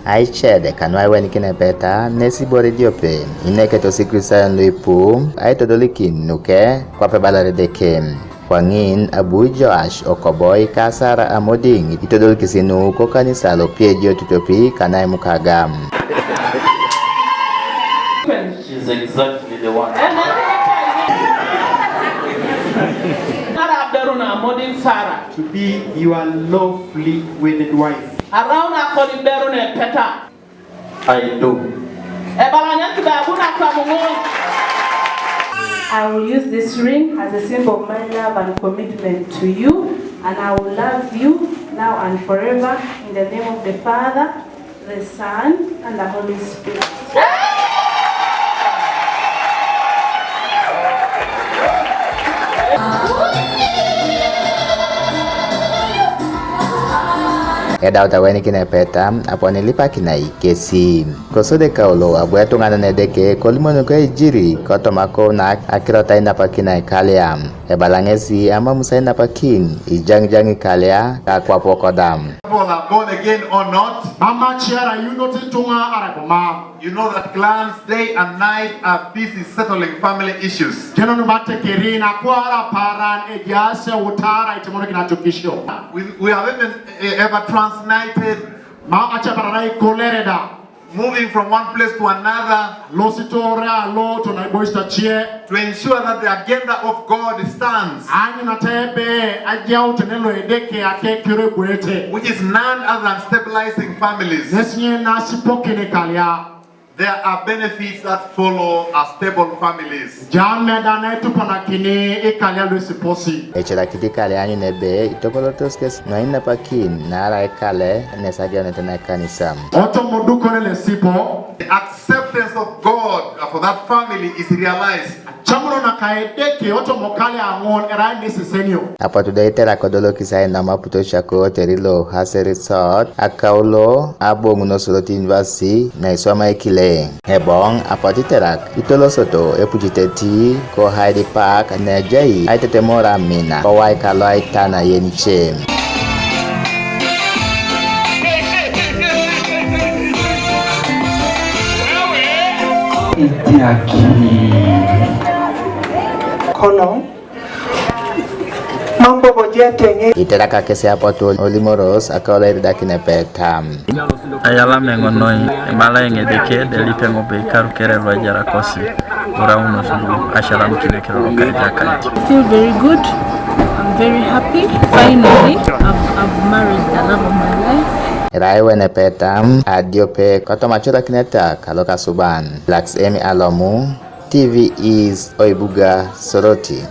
Aichede kanwa wen kinepeta nesi bore diope ineke to sikrisa nlipu aitodolikin nuke kwa pebalare dekem Kwangin Abu Joash Okoboy Kasara Amoding itodol kisinu ko kanisa lo piejo tutopi kanai mukagam. She's exactly the one. To be your lawfully wedded wife. Around I do. I will use this ring as a symbol of my love and commitment to you, and I will love you now and forever in the name of the Father, the Son, and the Holy Spirit. Edau taweni kinepeta apone lipa kinai kesi kosode kaulo abuetu ngana nedeke kolimono ko ijiri kotomako na akirota inapa kinai Ikalia ebalangesi ama musa inapa kin ijang Ikalia kakwa pokodam. People are born again or not, you know that clans day and night are busy settling family issues. We have even ever translated moving from one place to another to ensure that the agenda of God stands, which is none other than stabilizing families. There are benefits that follow a stable families. Echela kitikale anyu nebe itopolotos kes no inapa kin na ara ekale nesagio netena kanisa. The acceptance of God for that family is realized. Apa today tera kodolo kisai na maputo shako terilo haseri sot akaulo abo munosoloti university na isoma ekile hebong apati terak itolo soto epujiteti ko Hyde Park na jai aitete mora mina ko wai kalo aitana yeniche. Iteraka kese apoto olimoros akaola iridakine petam. Ayala mengonoi malenge deke delipe ngobe karukere rwajara kosi. Ora uno sulu asharam kinekero kajakati. I feel very good. I'm very happy. Finally, I've married the love of my life. Raiwene petam adiope kotomachura kineta kaloka suban. Lax Emi Alomu TV is Oibuga Soroti.